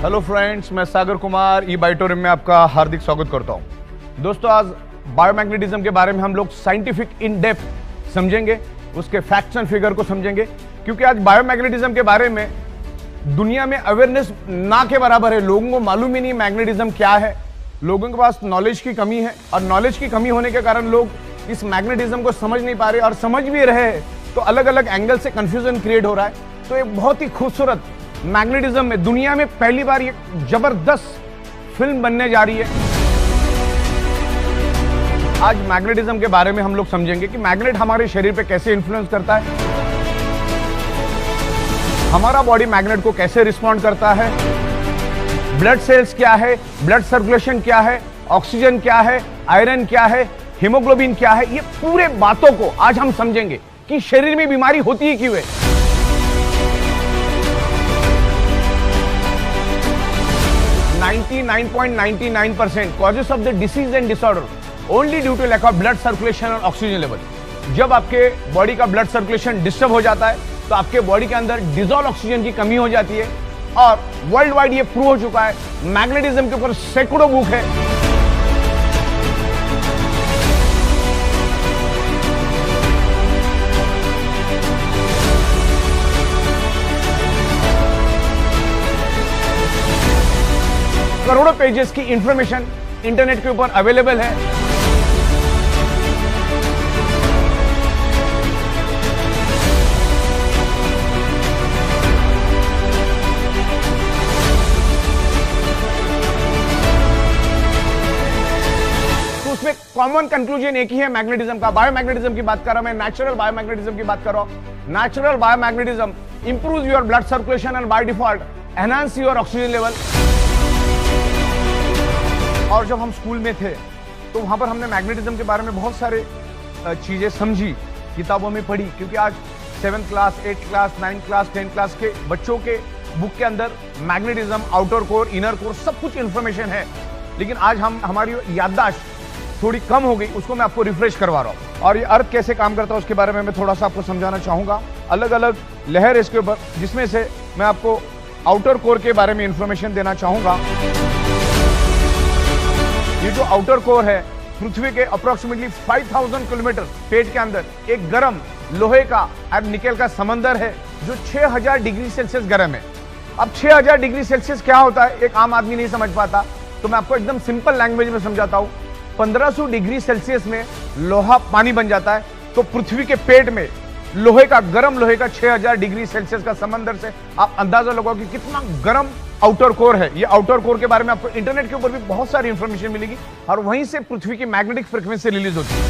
Hello friends, मैं सागर कुमार ई बायोटोरियम में आपका हार्दिक स्वागत करता हूं। दोस्तों, आज बायोमैग्नेटिज्म के बारे में हम लोग साइंटिफिक इन डेप्थ समझेंगे, उसके फैक्ट्स एंड फिगर को समझेंगे, क्योंकि आज बायोमैग्नेटिज्म के बारे में दुनिया में अवेयरनेस ना के बराबर है। लोगों को मालूम ही नहीं मैग्नेटिज्म क्या है, लोगों के पास नॉलेज की कमी है, और नॉलेज की कमी होने के कारण लोग इस मैग्नेटिज्म को समझ नहीं पा रहे, और समझ भी रहे हैं तो अलग अलग एंगल से कंफ्यूजन क्रिएट हो रहा है। तो एक बहुत ही खूबसूरत मैग्नेटिज्म में दुनिया में पहली बार ये जबरदस्त फिल्म बनने जा रही है। आज मैग्नेटिज्म के बारे में हम लोग समझेंगे कि मैग्नेट हमारे शरीर पे कैसे इन्फ्लुएंस करता है, हमारा बॉडी मैग्नेट को कैसे रिस्पॉन्ड करता है, ब्लड सेल्स क्या है, ब्लड सर्कुलेशन क्या है, ऑक्सीजन क्या है, आयरन क्या है, हीमोग्लोबिन क्या है। ये पूरे बातों को आज हम समझेंगे कि शरीर में बीमारी होती ही क्यों है। 99.99% causes of the disease and disorder only due to lack of blood circulation और ऑक्सीजन लेवल। जब आपके बॉडी का ब्लड सर्कुलेशन डिस्टर्ब हो जाता है तो आपके बॉडी के अंदर डिजॉल्व ऑक्सीजन की कमी हो जाती है, और वर्ल्ड वाइड ये प्रूव हो चुका है। मैग्नेटिज्म के ऊपर सैकड़ों बुक है। करोड़ों पेजेस की इंफॉर्मेशन इंटरनेट के ऊपर अवेलेबल है। तो उसमें कॉमन कंक्लूजन एक ही है मैग्नेटिज्म का। बायोमैग्नेटिज्म की बात कर रहा हूं मैं, नेचुरल बायोमैग्नेटिज्म की बात कर रहा हूं। Natural biomagnetism improves your blood circulation and by default enhance your oxygen level. और जब हम स्कूल में थे तो वहां पर हमने मैग्नेटिज्म के बारे में बहुत सारे चीजें समझी, किताबों में पढ़ी, क्योंकि आज 7th class, 8th class, 9th class, 10th class के बच्चों के बुक के अंदर magnetism, outer core, inner core, सब कुछ इंफॉर्मेशन है। लेकिन आज हमारी याददाश्त थोड़ी कम हो गई, उसको मैं आपको रिफ्रेश करवा रहा हूँ। और ये अर्थ कैसे काम करता है उसके बारे में मैं थोड़ा सा आपको समझाना चाहूंगा। अलग अलग लहर इसके ऊपर, जिसमें से मैं आपको आउटर कोर के बारे में इंफॉर्मेशन देना चाहूंगा। ये जो आउटर कोर है, पृथ्वी के अप्रोक्सीमेटली 5000 किलोमीटर पेट के अंदर एक गर्म लोहे का और निकेल का समंदर है जो 6000 डिग्री सेल्सियस गर्म है। अब 6000 डिग्री सेल्सियस क्या होता है एक आम आदमी नहीं समझ पाता, तो मैं आपको एकदम सिंपल लैंग्वेज में समझाता हूं। 1500 डिग्री सेल्सियस में लोहा पानी बन जाता है, तो पृथ्वी के पेट में लोहे का, गर्म लोहे का 6000 डिग्री सेल्सियस का समंदर से आप अंदाजा लगाओ कि कितना गर्म आउटर कोर है। ये आउटर कोर के बारे में आपको इंटरनेट के ऊपर भी बहुत सारी इंफॉर्मेशन मिलेगी, और वहीं से पृथ्वी की मैग्नेटिक फ्रीक्वेंसी रिलीज होती है।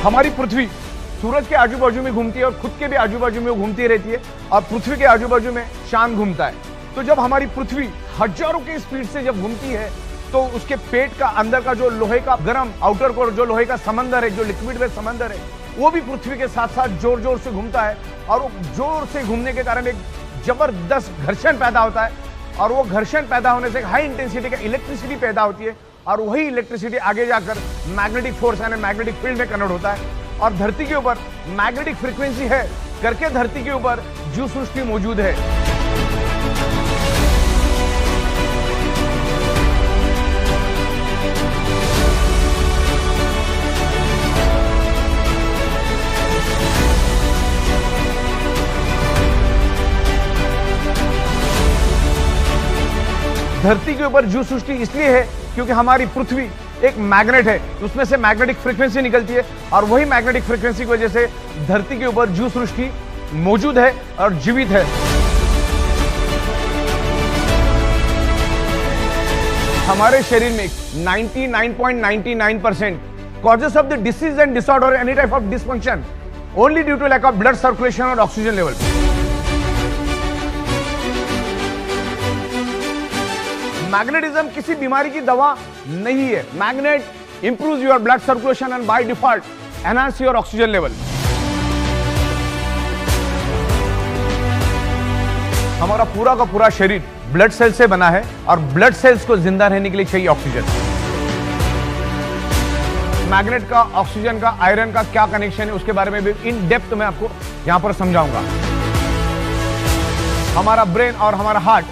हमारी पृथ्वी सूरज के आजू बाजू में घूमती है और खुद के भी आजू बाजू में घूमती रहती है, और पृथ्वी के आजू बाजू में चांद घूमता है। तो जब हमारी पृथ्वी हजारों की स्पीड से जब घूमती है तो उसके पेट का अंदर का जो लोहे का गर्म आउटर कोर, जो लोहे का समंदर है, जो लिक्विड में समंदर है, वो भी पृथ्वी के साथ साथ जोर जोर से घूमता है, और वो जोर से घूमने के कारण एक जबरदस्त घर्षण पैदा होता है, और वो घर्षण पैदा होने से हाई इंटेंसिटी का इलेक्ट्रिसिटी पैदा होती है, और वही इलेक्ट्रिसिटी आगे जाकर मैग्नेटिक फोर्स यानी मैग्नेटिक फील्ड में कन्वर्ट होता है। और धरती के ऊपर मैग्नेटिक फ्रीक्वेंसी है करके धरती के ऊपर जीव सृष्टि मौजूद है। धरती के ऊपर जीव सृष्टि इसलिए है क्योंकि हमारी पृथ्वी एक मैग्नेट है, उसमें से मैग्नेटिक फ्रीक्वेंसी निकलती है, और वही मैग्नेटिक फ्रीक्वेंसी की वजह से धरती के ऊपर जीव सृष्टि मौजूद है और जीवित है। हमारे शरीर में 99.99% causes of the disease and disorder any type of dysfunction only due to lack of blood circulation और ऑक्सीजन लेवल। मैग्नेटिज्म किसी बीमारी की दवा नहीं है। Magnet improves your blood circulation and by default enhance your oxygen level. हमारा पूरा का पूरा शरीर ब्लड सेल से बना है, और ब्लड सेल्स को जिंदा रहने के लिए चाहिए ऑक्सीजन। मैग्नेट का, ऑक्सीजन का, आयरन का क्या कनेक्शन है उसके बारे में भी इन डेप्थ में आपको यहां पर समझाऊंगा। हमारा ब्रेन और हमारा heart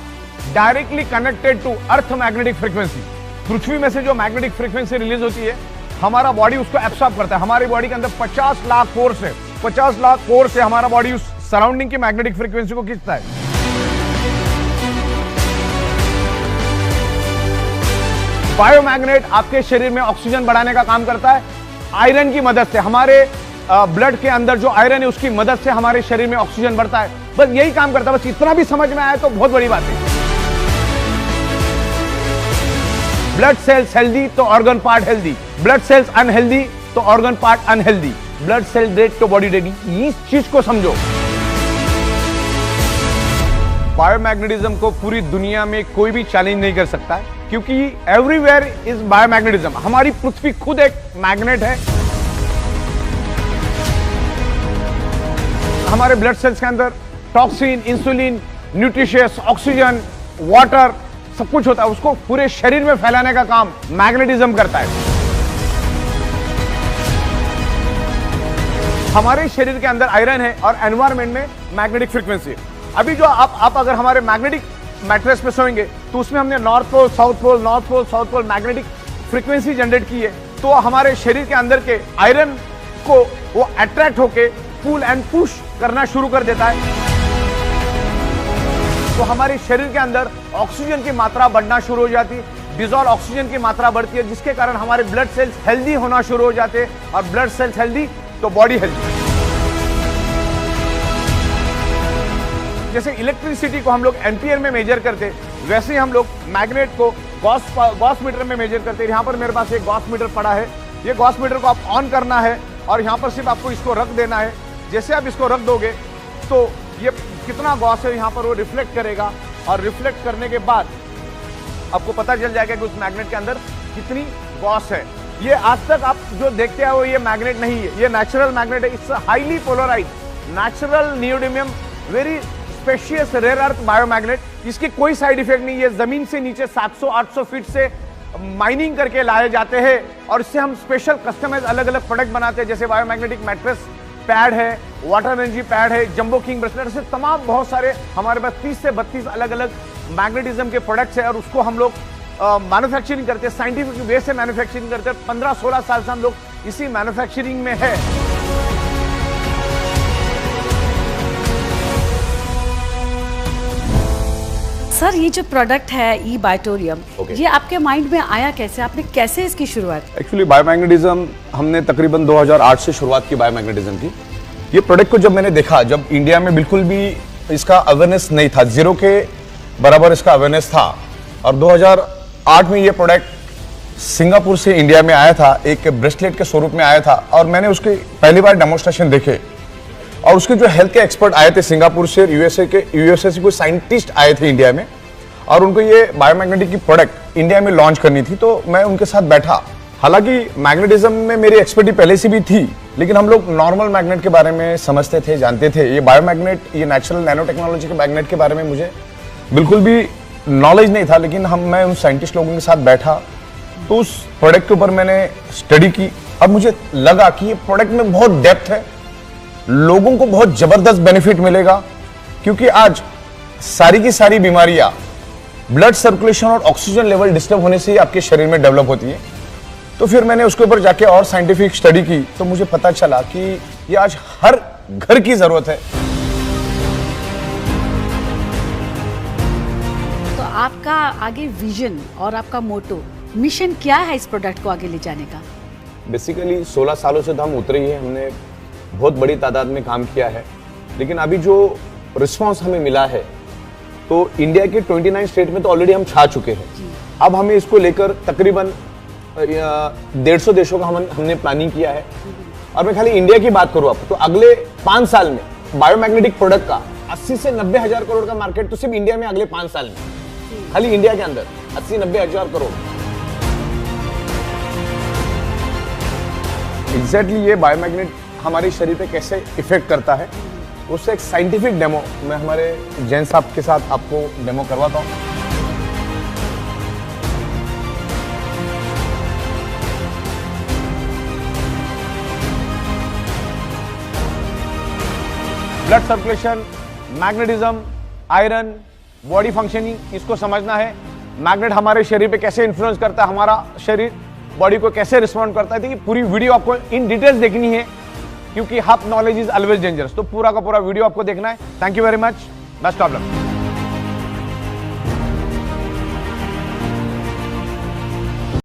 directly connected to earth magnetic frequency. पृथ्वी में से जो मैग्नेटिक फ्रीक्वेंसी रिलीज होती है, हमारा बॉडी उसको एब्सॉर्ब करता है। हमारी बॉडी के अंदर 50 लाख फोर्स है, 50 लाख फोर्स से हमारा बॉडी उस सराउंडिंग की मैग्नेटिक फ्रीक्वेंसी को खींचता है। बायोमैग्नेट आपके शरीर में ऑक्सीजन बढ़ाने का काम करता है। आयरन की मदद से, हमारे ब्लड के अंदर जो आयरन है उसकी मदद से हमारे शरीर में ऑक्सीजन बढ़ता है। बस यही काम करता है। बस इतना भी समझ में आया तो बहुत बड़ी बात है। ब्लड सेल्स हेल्दी तो organ part healthy, blood cells unhealthy तो organ part unhealthy, blood cell dead तो बॉडी डेड। इस चीज को समझो। बायोमैग्नेटिज्म को पूरी दुनिया में कोई भी चैलेंज नहीं कर सकता है, क्योंकि एवरीवेयर इज बायोमैग्नेटिज्म। हमारी पृथ्वी खुद एक मैग्नेट है। हमारे ब्लड सेल्स के अंदर toxin, insulin, nutritious, oxygen, water सब कुछ होता है। उसको पूरे शरीर में फैलाने का काम मैग्नेटिज्म करता है। हमारे शरीर के अंदर आयरन है और एनवायरमेंट में मैग्नेटिक फ्रीक्वेंसी है। अभी जो आप अगर हमारे मैग्नेटिक मैट्रेस पे सोएंगे तो उसमें हमने north pole, south pole, north pole, south pole magnetic frequency generate की है। तो हमारे शरीर के अंदर के आयरन को वो अट्रैक्ट होके पुल एंड पुश करना शुरू कर देता है। तो हमारे शरीर के अंदर ऑक्सीजन की मात्रा बढ़ना शुरू हो जाती है, डिजॉल्व ऑक्सीजन की मात्रा बढ़ती है, जिसके कारण हमारे ब्लड सेल्स हेल्दी होना शुरू हो जाते हैं। और ब्लड सेल्स हेल्दी तो बॉडी हेल्दी। जैसे इलेक्ट्रिसिटी को हम लोग एम्पियर में मेजर करते, वैसे ही हम लोग मैग्नेट को गॉस मीटर में मेजर करते हैं। यहाँ पर मेरे पास एक गॉस मीटर पड़ा है। ये गॉस मीटर को आप ऑन करना है और यहाँ पर सिर्फ आपको इसको रख देना है। जैसे आप इसको रख दोगे तो ये कितना गॉस है यहाँ पर वो रिफ्लेक्ट करेगा, और रिफ्लेक्ट करने के बाद आपको पता चल जाएगा कि उस मैग्नेट के अंदर कितनी गॉस है। ये आज तक आप जो देखते हैं वो ये मैग्नेट नहीं है, ये नेचुरल मैग्नेट है। It's highly polarise natural neodymium very specious rare earth biomagnet. इसके कोई साइड इफेक्ट नहीं है। जमीन से नीचे 700-800 फीट से माइनिंग करके लाए जाते हैं और इससे हम स्पेशल कस्टमाइज अलग अलग प्रोडक्ट बनाते हैं। जैसे बायोमैग्नेटिक मैट्रेस पैड है, वाटर एनर्जी पैड है, जंबो किंग ब्रेसलेट से तमाम बहुत सारे हमारे पास 30 से 32 अलग अलग मैग्नेटिज्म के प्रोडक्ट्स है। और उसको हम लोग मैन्युफैक्चरिंग करते हैं, साइंटिफिक वे से मैन्युफैक्चरिंग करते हैं। 15-16 साल से हम लोग इसी मैन्युफैक्चरिंग में है। सर, ये जो प्रोडक्ट है ई बायोटोरियम, ये आपके माइंड में आया कैसे? आपने कैसे इसकी शुरुआत? एक्चुअली बायोमैग्नेटिज्म हमने तकरीबन 2008 से शुरुआत की बायोमैग्नेटिज्म की। ये प्रोडक्ट को जब मैंने देखा, जब इंडिया में बिल्कुल भी इसका अवेयरनेस नहीं था, जीरो के बराबर इसका अवेयरनेस था, और 2008 में ये प्रोडक्ट सिंगापुर से इंडिया में आया था, एक ब्रेसलेट के स्वरूप में आया था। और मैंने उसके पहली बार डेमोन्स्ट्रेशन देखे, और उसके जो हेल्थ के एक्सपर्ट आए थे सिंगापुर से, यूएसए से कोई साइंटिस्ट आए थे इंडिया में, और उनको ये बायोमैग्नेटिक की प्रोडक्ट इंडिया में लॉन्च करनी थी। तो मैं उनके साथ बैठा। हालांकि मैग्नेटिज्म में मेरी एक्सपर्टी पहले से भी थी, लेकिन हम लोग नॉर्मल मैग्नेट के बारे में समझते थे, जानते थे। ये बायोमैग्नेट, ये नेचुरल नैनो टेक्नोलॉजी के मैग्नेट के बारे में मुझे बिल्कुल भी नॉलेज नहीं था। लेकिन मैं उन साइंटिस्ट लोगों के साथ बैठा तो उस प्रोडक्ट के ऊपर मैंने स्टडी की। अब मुझे लगा कि ये प्रोडक्ट में बहुत डेप्थ है, लोगों को बहुत जबरदस्त बेनिफिट मिलेगा, क्योंकि आज सारी की सारी बीमारियां ब्लड सर्कुलेशन और ऑक्सीजन लेवल डिस्टर्ब होने से ही आपके शरीर में डेवलप होती है। तो फिर मैंने उसके ऊपर जाके और साइंटिफिक स्टडी की, तो मुझे पता चला कि ये आज हर घर की जरूरत है। तो आपका आगे विजन और आपका मोटो, मिशन क्या है इस प्रोडक्ट को आगे ले जाने का? बेसिकली 16 सालों से तो हम उतरे ही हैं, हमने बहुत बड़ी तादाद में काम किया है, लेकिन अभी जो रिस्पांस हमें मिला है, तो इंडिया के 29 स्टेट में तो ऑलरेडी हम छा चुके हैं। अब हमें इसको लेकर तकरीबन 150 देशों का हमने प्लानिंग किया है। और मैं खाली इंडिया की बात करूं आपको, तो अगले 5 साल में बायोमैग्नेटिक प्रोडक्ट का 80 से 90 हजार करोड़ का मार्केट तो सिर्फ इंडिया में अगले 5 साल में, खाली इंडिया के अंदर 80-90 हजार करोड़। एग्जैक्टली ये बायोमैग्नेट हमारे शरीर पे कैसे इफेक्ट करता है, उससे एक साइंटिफिक डेमो मैं हमारे जैन साहब के साथ आपको डेमो करवाता हूं। Blood circulation, magnetism, iron, body functioning, इसको समझना है। मैग्नेट हमारे शरीर पे कैसे इन्फ्लुएंस करता है, हमारा शरीर बॉडी को कैसे रिस्पॉन्ड करता है, देखिए पूरी वीडियो आपको इन डिटेल्स देखनी है, क्योंकि half knowledge is always dangerous. तो पूरा का पूरा वीडियो आपको देखना है। Thank you very much, best of luck.